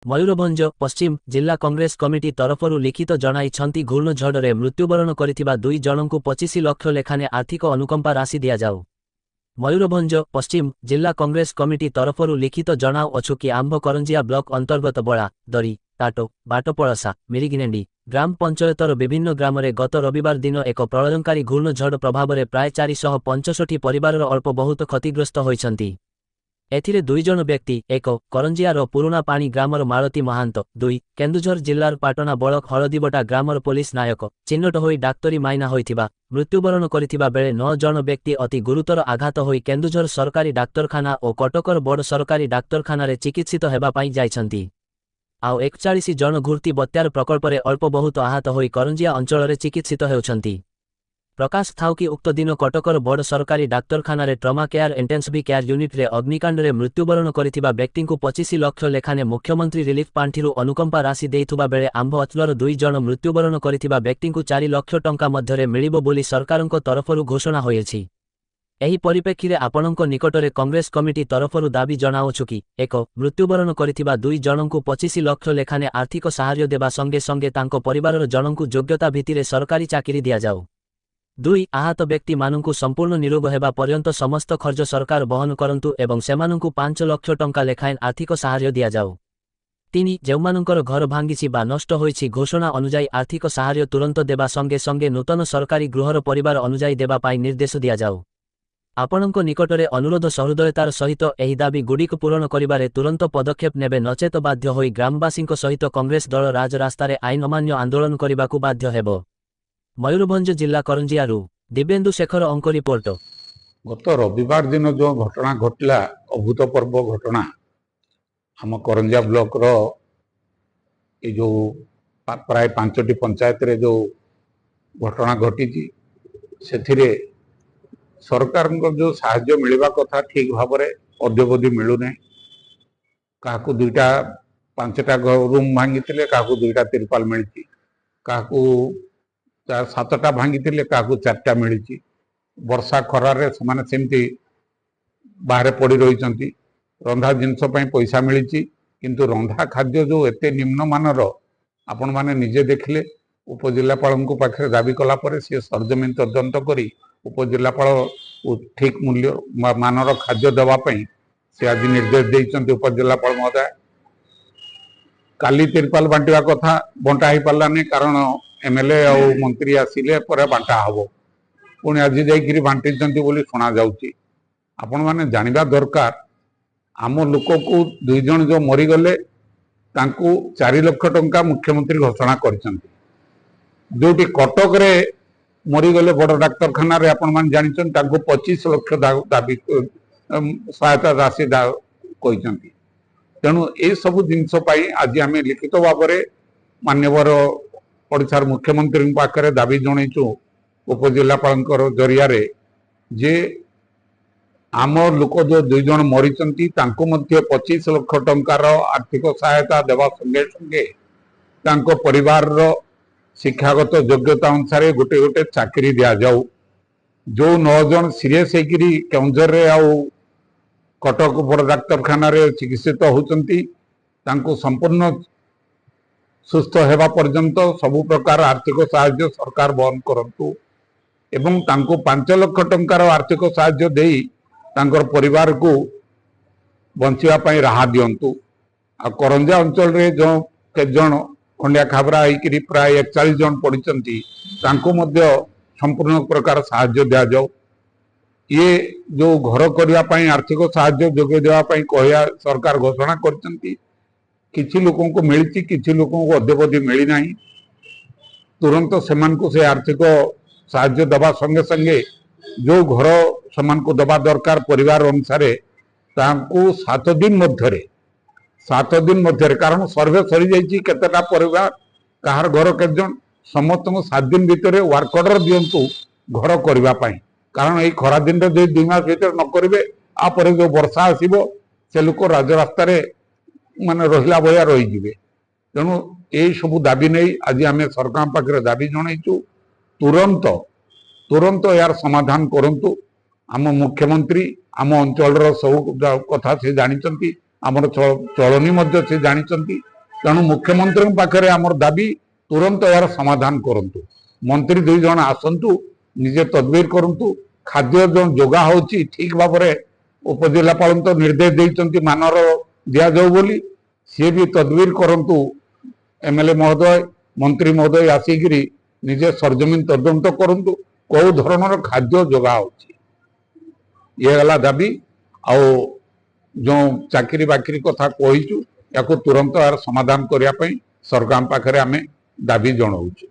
मयूरभंज पश्चिम जिला कांग्रेस कमिटी तरफरु लिखित जणाइछंती घूर्णझड़े मृत्युवरण करिथिबा 2 जनंकु 25 लाख लेखाने आर्थिक अनुकंपा राशि दिया जाऊ। मयूरभंज पश्चिम जिला कांग्रेस कमिटी तरफरु लिखित जणाउ अछु कि आंभ करंजिया ब्लॉक अंतर्गत बड़ा दरी टाटो बाटपड़सा मिरिगिनेंडी ग्राम पंचायतर विभिन्न ग्राम में गत रविवार दिन एक प्रलयंकारी घूर्णझड़ प्रभाव में प्राय 465 परिवार अल्प बहुत क्षतिग्रस्त होइछंती। एथिरे 2 जन व्यक्ति एक करंजियार पुराना पानी ग्रामर मालती महांत 2 केन्दुझर जिल्लार पाटना बलक हलदीबटा ग्रामर पुलिस नायक चिन्हट होई डाक्तरी माइना होइथिबा मृत्युवरण करिथिबा बेले 9 जन व्यक्ति अति गुरुतर आघात होई केन्दुझर सरकारी डाक्तरखाना और कटकर बड़ सरकारी डाक्तरखाना चिकित्सित हेबा पाई जाइछंती। आउ 41 जन घूर्ति बत्यार प्रकल्प अल्प बहुत आहत होई करंजिया अंचल चिकित्सित हेउछंती। प्रकाश थाउ कि उक्त दिन कटकर बड़ सरकारी डाक्तरखाना trauma care intensive care unit रे अग्निकांड रे मृत्युवरण करिथिबा व्यक्ति को 25 लाख लेखाने मुख्यमंत्री रिलीफ पांठिरु अनुकंपा राशि देइथुबा बेले आंभ अचलर 2 जन मृत्युवरण करिथिबा व्यक्ति को 4 लाख टंका मध्यरे मिलिबो बोली सरकारक तरफरु घोषणा होइछि। एही परिप्रेक्षी आपणक निकटरे कांग्रेस कमिटी तरफरु दाबी जणाउछु कि 1 मृत्युवरण करिथिबा 2 जनंकु 25 लाख लेखाने आर्थिक सहायता देबा संगे संगे तांको परिवारर जनंकु योग्यता भित्तिरे सरकारी चाकरी दिया जाऊ। 2 आहत व्यक्ति मानंकु संपूर्ण निरोग हेबा पर्यंत समस्त खर्च सरकार बहन करंतु एवं सेमानंकु 5 लाख टंका लेखाएं आर्थिक सहायता दिया जाऊ। 3 जेउमानंकर घर भांगिछि बा नष्ट होइछि घोषणा अनुଯାयी आर्थिक सहायता तुरंत देबा संगे संगे नूतन सरकारी गृहर परिवार अनुଯାयी देबा पाई निर्देश दिया जाऊ। आपणक निकटरे अनुरोध सहृदयतार सहित एही दाबी गुड़िक पूरण करिबारे तुरंत पदक्षेप नेबे नचेत बाध्य होई ग्रामवासींक सहित कांग्रेस दल राजरास्तारे आईन अमान्य आंदोलन करिबाकू बाध्य हेबो। मयूरभंज जिला करंजियारू दिव्येन्दु शेखर अंक रिपोर्ट। गत रविवार दिन जो घटना घटला अभूतपूर्व घटना आम करंजिया ब्लॉक रो ये जो प्राय 5टी पंचायत रे जो घटना घटी से सरकार जो साहाय्य मिलवा कथा ठीक भाव में अद्यवधि मिलूना क्या 2टा 5टा रूम भांगी क्या 2टा तिरपाल मिली क्या 7टा भांगी क्या 4टा मिली वर्षा खरारे सेमती बाहर पड़ रही रंधा जिनस पैसा मिली किंतु रंधा खाद्य जो एते निम्न मानर आपण माने निजे देखले उपजिलापाल पाखे दाबी कलापर सी सरजमीन तदंत करी उपजिलापाल ठीक मूल्य मानर खाद्य देवाई से आज निर्देश देते उपजिलापाल महोदय। काली तिरपाल बांटा कथा बंटा हो पारानी कारण एमएलए और मंत्री आसिले पर बांटा हम पुणी आज जाकि बांटी शुणा जाऊँगी। आपण मैंने जानवा दरकार आम लोक को 2 जन जो मरीगले 4 लाख टंका मुख्यमंत्री घोषणा कर जो कटक रे मरीगले बड़ डाक्तरखाना आपण मैंने जानी 25 लाख दाबी सहायता राशि कहते तेणु ये सब जिनस आज आम लिखित भाव में मान्यवर ओडिशार मुख्यमंत्री पाखे दाबी जनईचु उपजिलापाल जरिया जे आम लोक जो 2 जन मरी 25 लाख टंकार आर्थिक सहायता देवा संगे संगे परिवार शिक्षागत योग्यता अनुसार गोटे गोटे चाकरी दि जाऊ। जो 9 जन सीरीयस केउंझर रे आउ कटक बड़ डाक्तरखाना चिकित्सित होती संपूर्ण सुस्थ होगा पर्यंत सबु प्रकार आर्थिक सहायता सरकार बहन करंतु एवं 5 लाख टंकार आर्थिक सहायता देई तांकर परिवार को बंचापी राहा दिंतु। आ करंजिया अंचल रे जो केत जन खंडिया खाबरा होकर प्राय 41 जन पड़ी संपूर्ण प्रकार साहाय्य दि जाऊ। ये जो घर करने आर्थिक साहाय्य जोगे देवाई कह सरकार घोषणा करचंती किछि लोकों को मिली किछि लोकों को अद्यवधि मिलना तुरंत से आर्थिक साहाय्य दबा संगे संगे जो घर समान को दबा दरकार परिवार अनुसार 7 दिन मध्य कारण सर्वे सरी जाइए केतेटा परिवार कहार घर केत जन समस्त 7 दिन भितर वर्क ऑर्डर दिंतु घर करने कारण ये खरा दिन 2 मास भर न करेंगे आपर जो वर्षा आसो से लोक राजरास्त माने रहिला भया रही तेणु यही सब दाबी नहीं आज आम सरकार पाखे दाबी जनईचु तुरंत तुरंत यार समाधान करंतु। आम मुख्यमंत्री आम अंचल सब कथा से जानी ଆମର ଚଳनी ମଧ୍ୟ ସେ ଜାଣିଛନ୍ତି। ତେଣୁ ମୁଖ୍ୟମନ୍ତ୍ରୀଙ୍କ ପାଖରେ ଆମର ଦାବି ତୁରନ୍ତ ଏହାର ସମାଧାନ କରନ୍ତୁ। ମନ୍ତ୍ରୀ 2 ଜଣ ଆସନ୍ତୁ, ନିଜେ ତଦବିର କରନ୍ତୁ। ଖାଦ୍ୟ ଯେଉଁ ଯୋଗା ହେଉଛି ଠିକ ଭାବରେ ଉପଜିଲ୍ଲାପାଳଙ୍କୁ ତ ନିର୍ଦ୍ଦେଶ ଦେଇଛନ୍ତି ମାନର ଦିଆଯାଉ ବୋଲି, ସିଏ ବି ତଦବିର କରନ୍ତୁ। MLA ମହୋଦୟ, ମନ୍ତ୍ରୀ ମହୋଦୟ ଆସିକିରି ନିଜେ ସରଜମିନ ତଦନ୍ତ କରନ୍ତୁ କୋଉ ଧରଣର ଖାଦ୍ୟ ଯୋଗା ହେଉଛି। ଇଏ ହେଲା ଦାବି। ଆଉ ଯେଉଁ ଚାକିରି ବାକିରି କଥା କହିଛୁ ୟାକୁ ତୁରନ୍ତ ଏହାର ସମାଧାନ କରିବା ପାଇଁ ସରକାରଙ୍କ ପାଖରେ ଆମେ ଦାବି ଜଣାଉଛୁ।